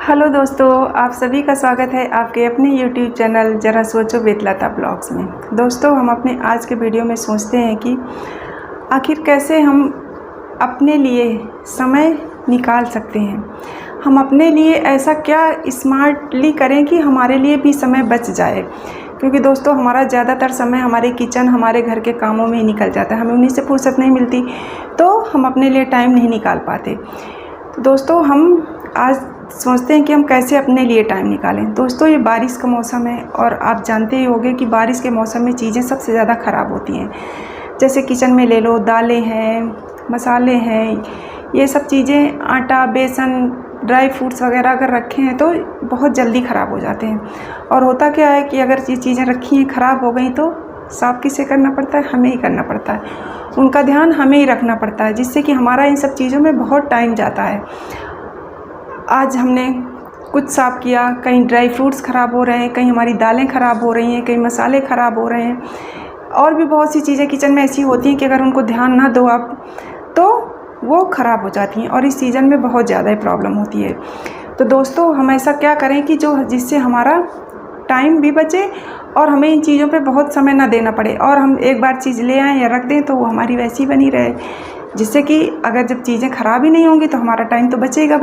Hello दोस्तों, आप सभी का स्वागत है आपके अपने YouTube चैनल ज़रा सोचो विद लता ब्लॉग्स में। दोस्तों, हम अपने आज के वीडियो में सोचते हैं कि आखिर कैसे हम अपने लिए समय निकाल सकते हैं। हम अपने लिए ऐसा क्या स्मार्टली करें कि हमारे लिए भी समय बच जाए, क्योंकि दोस्तों हमारा ज़्यादातर समय हमारे किचन, हमारे घर के कामों में ही निकल जाता है। हमें उन्हीं से फुर्सत नहीं मिलती, तो हम अपने लिए टाइम नहीं निकाल पाते। तो दोस्तों, हम आज सोचते हैं कि हम कैसे अपने लिए टाइम निकालें। दोस्तों, ये बारिश का मौसम है और आप जानते ही होंगे कि बारिश के मौसम में चीज़ें सबसे ज़्यादा ख़राब होती हैं। जैसे किचन में ले लो, दालें हैं, मसाले हैं, ये सब चीज़ें, आटा, बेसन, ड्राई फ्रूट्स वगैरह अगर रखे हैं तो बहुत जल्दी ख़राब हो जाते हैं। और होता क्या है कि अगर ये चीज़ें रखी हैं, ख़राब हो गई तो साफ़ किसे करना पड़ता है? हमें ही करना पड़ता है। उनका ध्यान हमें ही रखना पड़ता है, जिससे कि हमारा इन सब चीज़ों में बहुत टाइम जाता है। आज हमने कुछ साफ़ किया, कहीं ड्राई फ्रूट्स ख़राब हो रहे हैं, कहीं हमारी दालें ख़राब हो रही हैं, कहीं मसाले ख़राब हो रहे हैं, और भी बहुत सी चीज़ें किचन में ऐसी होती हैं कि अगर उनको ध्यान ना दो आप तो वो ख़राब हो जाती हैं, और इस सीज़न में बहुत ज़्यादा ही प्रॉब्लम होती है। तो दोस्तों, हम ऐसा क्या करें कि जिससे हमारा टाइम भी बचे और हमें इन चीज़ों पे बहुत समय ना देना पड़े, और हम एक बार चीज़ ले आएँ या रख दें तो वो हमारी वैसी बनी रहे, जिससे कि अगर जब चीज़ें ख़राब ही नहीं होंगी तो हमारा टाइम तो बचेगा।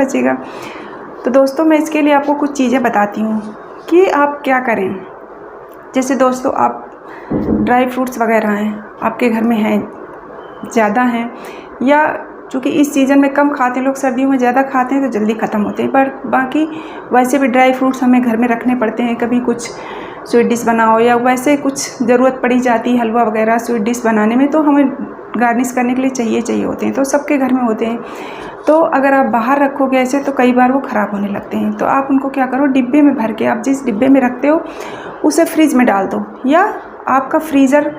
तो दोस्तों, मैं इसके लिए आपको कुछ चीज़ें बताती हूँ कि आप क्या करें। जैसे दोस्तों, आप ड्राई फ्रूट्स वगैरह हैं, आपके घर में हैं, ज़्यादा हैं, या चूँकि इस सीज़न में कम खाते हैं लोग, सर्दियों में ज़्यादा खाते हैं तो जल्दी ख़त्म होते हैं, पर बाकी वैसे भी ड्राई फ्रूट्स हमें घर में रखने पड़ते हैं। कभी कुछ स्वीट डिश बनाओ या वैसे कुछ ज़रूरत पड़ी जाती है, हलवा वगैरह स्वीट डिश बनाने में, तो हमें गार्निश करने के लिए चाहिए होते हैं, तो सबके घर में होते हैं। तो अगर आप बाहर रखोगे ऐसे तो कई बार वो ख़राब होने लगते हैं। तो आप उनको क्या करो, डिब्बे में भर के, आप जिस डिब्बे में रखते हो उसे फ्रिज में डाल दो, या आपका फ्रीज़र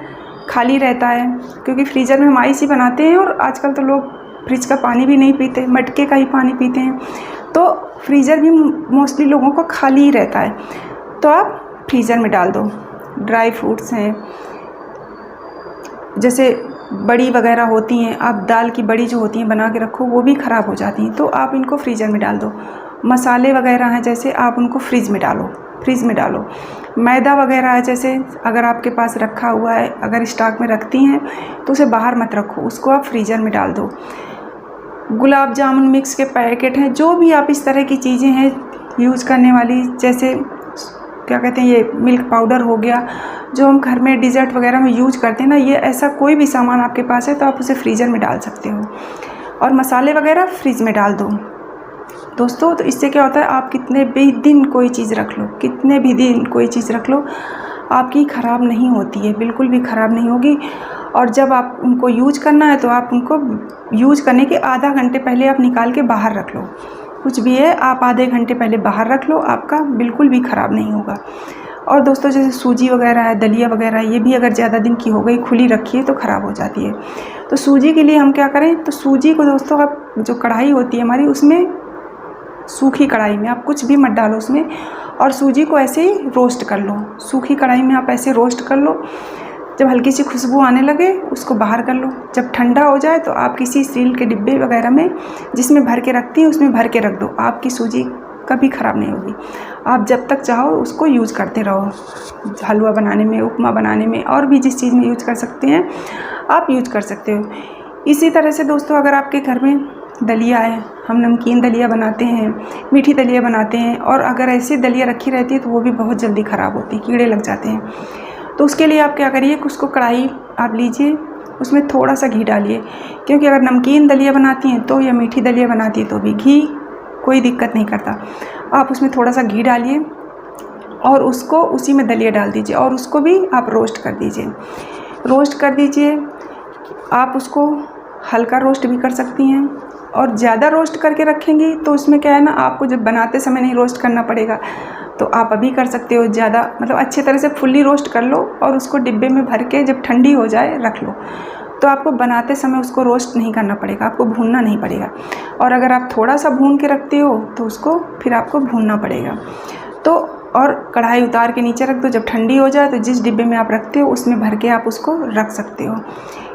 खाली रहता है, क्योंकि फ्रीज़र में हम आइस ही बनाते हैं, और आजकल तो लोग फ्रिज का पानी भी नहीं पीते, मटके का ही पानी पीते हैं, तो फ्रीज़र भी मोस्टली लोगों का खाली ही रहता है। तो आप फ्रीज़र में डाल दो। ड्राई फ्रूट्स हैं, जैसे बड़ी वगैरह होती हैं, आप दाल की बड़ी जो होती हैं बना के रखो, वो भी ख़राब हो जाती हैं, तो आप इनको फ्रीज़र में डाल दो। मसाले वगैरह हैं, जैसे आप उनको फ्रिज में डालो। मैदा वगैरह है, जैसे अगर आपके पास रखा हुआ है, अगर स्टॉक में रखती हैं तो उसे बाहर मत रखो, उसको आप फ्रीज़र में डाल दो। गुलाब जामुन मिक्स के पैकेट हैं, जो भी आप इस तरह की चीज़ें हैं यूज़ करने वाली, जैसे क्या कहते हैं, ये मिल्क पाउडर हो गया, जो हम घर में डिज़र्ट वगैरह में यूज करते हैं ना, ये ऐसा कोई भी सामान आपके पास है तो आप उसे फ्रीज़र में डाल सकते हो। और मसाले वगैरह फ्रिज में डाल दो दोस्तों। तो इससे क्या होता है, आप कितने भी दिन कोई चीज़ रख लो, आपकी ख़राब नहीं होती है, बिल्कुल भी ख़राब नहीं होगी। और जब आप उनको यूज करना है तो आप उनको यूज करने के आधा घंटे पहले आप निकाल के बाहर रख लो। कुछ भी है, आप आधे घंटे पहले बाहर रख लो, आपका बिल्कुल भी ख़राब नहीं होगा। और दोस्तों, जैसे सूजी वगैरह है, दलिया वगैरह, ये भी अगर ज़्यादा दिन की हो गई, खुली रखी है तो ख़राब हो जाती है। तो सूजी के लिए हम क्या करें, तो सूजी को दोस्तों, आप जो कढ़ाई होती है हमारी, उसमें सूखी कढ़ाई में आप कुछ भी मत डालो उसमें, और सूजी को ऐसे ही रोस्ट कर लो। सूखी कढ़ाई में आप ऐसे रोस्ट कर लो, जब हल्की सी खुशबू आने लगे उसको बाहर कर लो। जब ठंडा हो जाए तो आप किसी स्टील के डिब्बे वगैरह में, जिसमें भर के रखती हैं, उसमें भर के रख दो। आपकी सूजी कभी ख़राब नहीं होगी। आप जब तक चाहो उसको यूज़ करते रहो, हलवा बनाने में, उपमा बनाने में, और भी जिस चीज़ में यूज कर सकते हैं आप यूज कर सकते हो। इसी तरह से दोस्तों, अगर आपके घर में दलिया है, हम नमकीन दलिया बनाते हैं, मीठी दलिया बनाते हैं, और अगर ऐसी दलिया रखी रहती है तो वो भी बहुत जल्दी ख़राब होती है, कीड़े लग जाते हैं। तो उसके लिए आप क्या करिए, उसको कढ़ाई आप लीजिए, उसमें थोड़ा सा घी डालिए, क्योंकि अगर नमकीन दलिया बनाती हैं तो, या मीठी दलिया बनाती है तो भी घी कोई दिक्कत नहीं करता। आप उसमें थोड़ा सा घी डालिए और उसको उसी में दलिया डाल दीजिए, और उसको भी आप रोस्ट कर दीजिए। आप उसको हल्का रोस्ट भी कर सकती हैं, और ज़्यादा रोस्ट करके रखेंगी तो उसमें क्या है ना, आपको जब बनाते समय नहीं रोस्ट करना पड़ेगा, तो आप अभी कर सकते हो। ज़्यादा मतलब अच्छे तरह से फुल्ली रोस्ट कर लो, और उसको डिब्बे में भर के जब ठंडी हो जाए रख लो, तो आपको बनाते समय उसको रोस्ट नहीं करना पड़ेगा, आपको भूनना नहीं पड़ेगा। और अगर आप थोड़ा सा भून के रखते हो तो उसको फिर आपको भूनना पड़ेगा। तो और कढ़ाई उतार के नीचे रख दो। जब ठंडी हो जाए तो जिस डिब्बे में आप रखते हो उसमें भर के आप उसको रख सकते हो।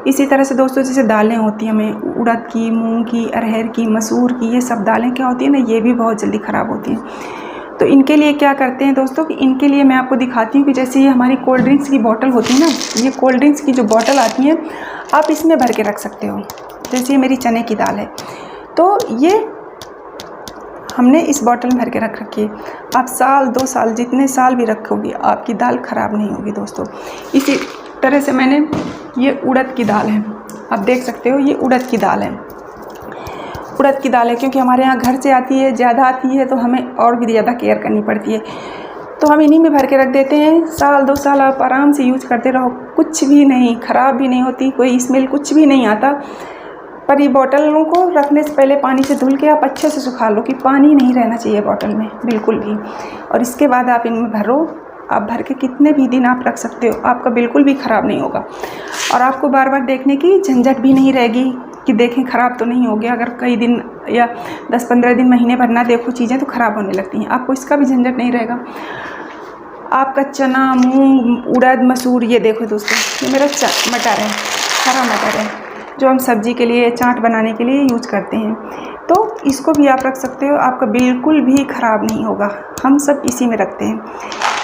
इसी तरह से दोस्तों जैसे दालें होती हैं हमें उड़द की, मूंग की, अरहर की, मसूर की, ये सब दालें क्या होती हैं ना, ये भी बहुत जल्दी ख़राब होती हैं। तो इनके लिए क्या करते हैं दोस्तों कि इनके लिए मैं आपको दिखाती हूँ कि जैसे ये हमारी कोल्ड ड्रिंक्स की बोतल होती है ना, ये कोल्ड ड्रिंक्स की जो बोतल आती है आप इसमें भर के रख सकते हो। जैसे ये मेरी चने की दाल है तो ये हमने इस बोतल में भर के रख रखी है। आप साल 2 साल जितने साल भी रखोगे आपकी दाल ख़राब नहीं होगी दोस्तों। इसी तरह से मैंने ये उड़द की दाल है, आप देख सकते हो ये उड़द की दाल है। उड़द की दाल है क्योंकि हमारे यहाँ घर से आती है, ज़्यादा आती है तो हमें और भी ज़्यादा केयर करनी पड़ती है। तो हम इन्हीं में भर के रख देते हैं। साल 2 साल आप आराम से यूज करते रहो, कुछ भी नहीं, ख़राब भी नहीं होती, कोई स्मेल कुछ भी नहीं आता। पर ये बोतलों को रखने से पहले पानी से धुल के आप अच्छे से सुखा लो कि पानी नहीं रहना चाहिए बोतल में बिल्कुल भी। और इसके बाद आप इनमें भरो। आप भर के कितने भी दिन आप रख सकते हो, आपका बिल्कुल भी ख़राब नहीं होगा। और आपको बार बार देखने की झंझट भी नहीं रहेगी कि देखें ख़राब तो नहीं हो गया। अगर कई दिन या 10-15 दिन, महीने भर ना देखो चीज़ें तो ख़राब होने लगती हैं, आपको इसका भी झंझट नहीं रहेगा। आपका चना, मूंग, उड़द, मसूर, ये देखो दोस्तों ये मेरा मटर है, हरा मटर है जो हम सब्ज़ी के लिए, चाट बनाने के लिए यूज करते हैं। तो इसको भी आप रख सकते हो, आपका बिल्कुल भी ख़राब नहीं होगा। हम सब इसी में रखते हैं।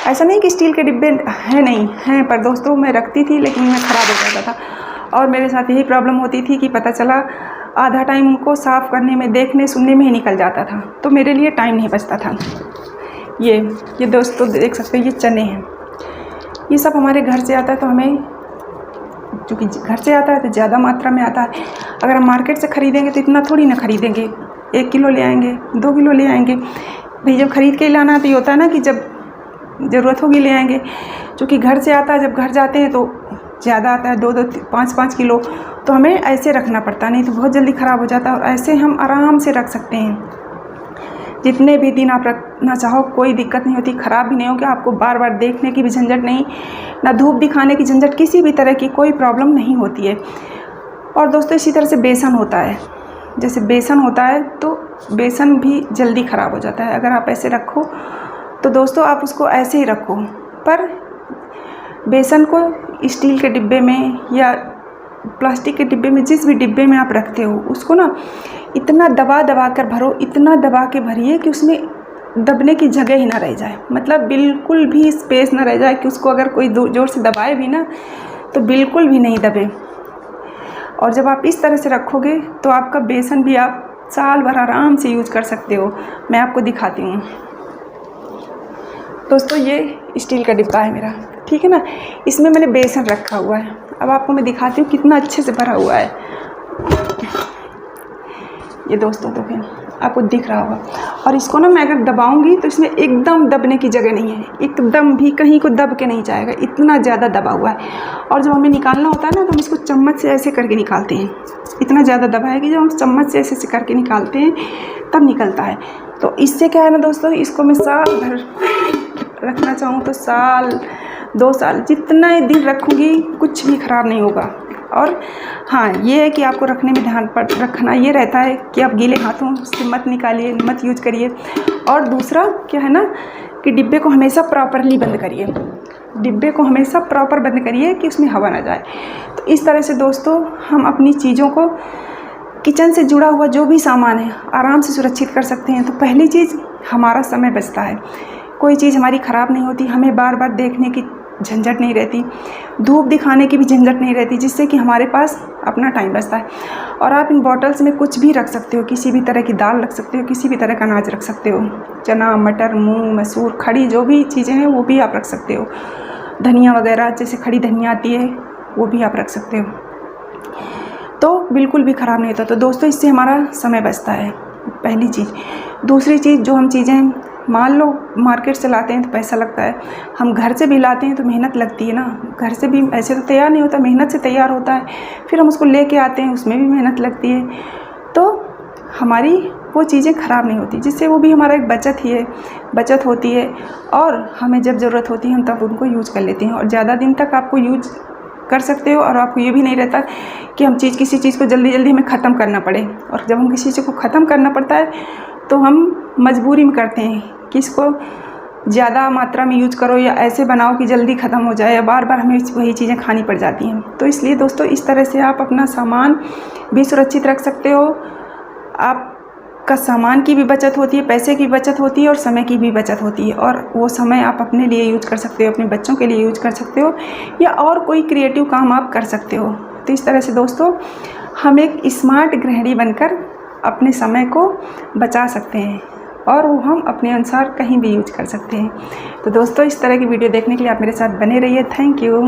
ऐसा नहीं कि स्टील के डिब्बे हैं, नहीं हैं, पर दोस्तों मैं रखती थी लेकिन मैं ख़राब हो जाता था। और मेरे साथ यही प्रॉब्लम होती थी कि पता चला आधा टाइम उनको साफ़ करने में, देखने सुनने में ही निकल जाता था, तो मेरे लिए टाइम नहीं बचता था। ये दोस्तों देख सकते हो ये चने हैं, ये सब हमारे घर से आता है। तो हमें क्योंकि घर से आता है तो ज़्यादा मात्रा में आता है। अगर हम मार्केट से ख़रीदेंगे तो इतना थोड़ी ना ख़रीदेंगे, 1 किलो ले आएंगे, 2 किलो ले आएंगे। भाई जब ख़रीद के लाना तो ये होता है ना कि जब ज़रूरत होगी ले आएंगे। क्योंकि घर से आता है, जब घर जाते हैं तो ज़्यादा आता है, 2-2, 5-5 किलो, तो हमें ऐसे रखना पड़ता, नहीं तो बहुत जल्दी ख़राब हो जाता है। और ऐसे हम आराम से रख सकते हैं, जितने भी दिन आप रखना चाहो कोई दिक्कत नहीं होती, ख़राब भी नहीं होगी। आपको बार बार देखने की भी झंझट नहीं, ना धूप दिखाने की झंझट, किसी भी तरह की कोई प्रॉब्लम नहीं होती है। और दोस्तों इसी तरह से बेसन होता है, जैसे बेसन होता है तो बेसन भी जल्दी ख़राब हो जाता है। अगर आप ऐसे रखो तो दोस्तों आप उसको ऐसे ही रखो, पर बेसन को स्टील के डिब्बे में या प्लास्टिक के डिब्बे में, जिस भी डिब्बे में आप रखते हो, उसको ना इतना दबा दबा कर भरो, इतना दबा के भरिए कि उसमें दबने की जगह ही ना रह जाए, मतलब बिल्कुल भी स्पेस ना रह जाए कि उसको अगर कोई जोर से दबाए भी ना तो बिल्कुल भी नहीं दबे। और जब आप इस तरह से रखोगे तो आपका बेसन भी आप साल भर आराम से यूज कर सकते हो। मैं आपको दिखाती हूँ दोस्तों, ये स्टील का डिब्बा है मेरा, ठीक है ना, इसमें मैंने बेसन रखा हुआ है। अब आपको मैं दिखाती हूँ कितना अच्छे से भरा हुआ है। ये दोस्तों तो फिर आपको दिख रहा होगा। और इसको ना मैं अगर दबाऊंगी तो इसमें एकदम दबने की जगह नहीं है, एकदम भी कहीं को दब के नहीं जाएगा, इतना ज़्यादा दबा हुआ है। और जब हमें निकालना होता है ना तो हम इसको चम्मच से ऐसे करके निकालते हैं, इतना ज़्यादा दबा है कि जब हम चम्मच से ऐसे करके निकालते हैं तब निकलता है। तो इससे क्या है ना दोस्तों, इसको मैं साल भर रखना चाहूँ तो साल 2 साल जितना दिन रखूँगी कुछ भी ख़राब नहीं होगा। और हाँ, ये है कि आपको रखने में ध्यान पर रखना ये रहता है कि आप गीले हाथों से मत निकालिए, मत यूज करिए। और दूसरा क्या है ना कि डिब्बे को हमेशा प्रॉपरली बंद करिए, डिब्बे को हमेशा प्रॉपर बंद करिए कि उसमें हवा ना जाए। तो इस तरह से दोस्तों हम अपनी चीज़ों को, किचन से जुड़ा हुआ जो भी सामान है, आराम से सुरक्षित कर सकते हैं। तो पहली चीज़ हमारा समय बचता है, कोई चीज़ हमारी ख़राब नहीं होती, हमें बार बार देखने की झंझट नहीं रहती, धूप दिखाने की भी झंझट नहीं रहती, जिससे कि हमारे पास अपना टाइम बचता है। और आप इन बॉटल्स में कुछ भी रख सकते हो, किसी भी तरह की दाल रख सकते हो, किसी भी तरह का अनाज रख सकते हो, चना, मटर, मूंग, मसूर, खड़ी जो भी चीज़ें हैं वो भी आप रख सकते हो। धनिया वगैरह, जैसे खड़ी धनिया आती है वो भी आप रख सकते हो, तो बिल्कुल भी ख़राब नहीं होता। तो दोस्तों इससे हमारा समय बचता है, पहली चीज़। दूसरी चीज़, जो हम चीज़ें मान लो मार्केट से लाते हैं तो पैसा लगता है, हम घर से भी लाते हैं तो मेहनत लगती है ना, घर से भी ऐसे तो तैयार नहीं होता, मेहनत से तैयार होता है, फिर हम उसको लेके आते हैं, उसमें भी मेहनत लगती है, तो हमारी वो चीज़ें ख़राब नहीं होती, जिससे वो भी हमारा एक बचत होती है। और हमें जब ज़रूरत होती है हम तब उनको यूज कर लेते हैं, और ज़्यादा दिन तक आपको यूज कर सकते हो। और आपको ये भी नहीं रहता कि हम किसी चीज़ को जल्दी जल्दी हमें ख़त्म करना पड़े। और जब हम किसी चीज़ को ख़त्म करना पड़ता है तो हम मजबूरी में करते हैं कि इसको ज़्यादा मात्रा में यूज करो या ऐसे बनाओ कि जल्दी ख़त्म हो जाए या बार बार हमें वही चीज़ें खानी पड़ जाती हैं। तो इसलिए दोस्तों इस तरह से आप अपना सामान भी सुरक्षित रख सकते हो। आपका सामान की भी बचत होती है, पैसे की बचत होती है और समय की भी बचत होती है। और वो समय आप अपने लिए यूज कर सकते हो, अपने बच्चों के लिए यूज कर सकते हो या और कोई क्रिएटिव काम आप कर सकते हो। तो इस तरह से दोस्तों हम एक स्मार्ट गृहिणी बनकर अपने समय को बचा सकते हैं और वो हम अपने अनुसार कहीं भी यूज कर सकते हैं। तो दोस्तों इस तरह की वीडियो देखने के लिए आप मेरे साथ बने रहिए। Thank you.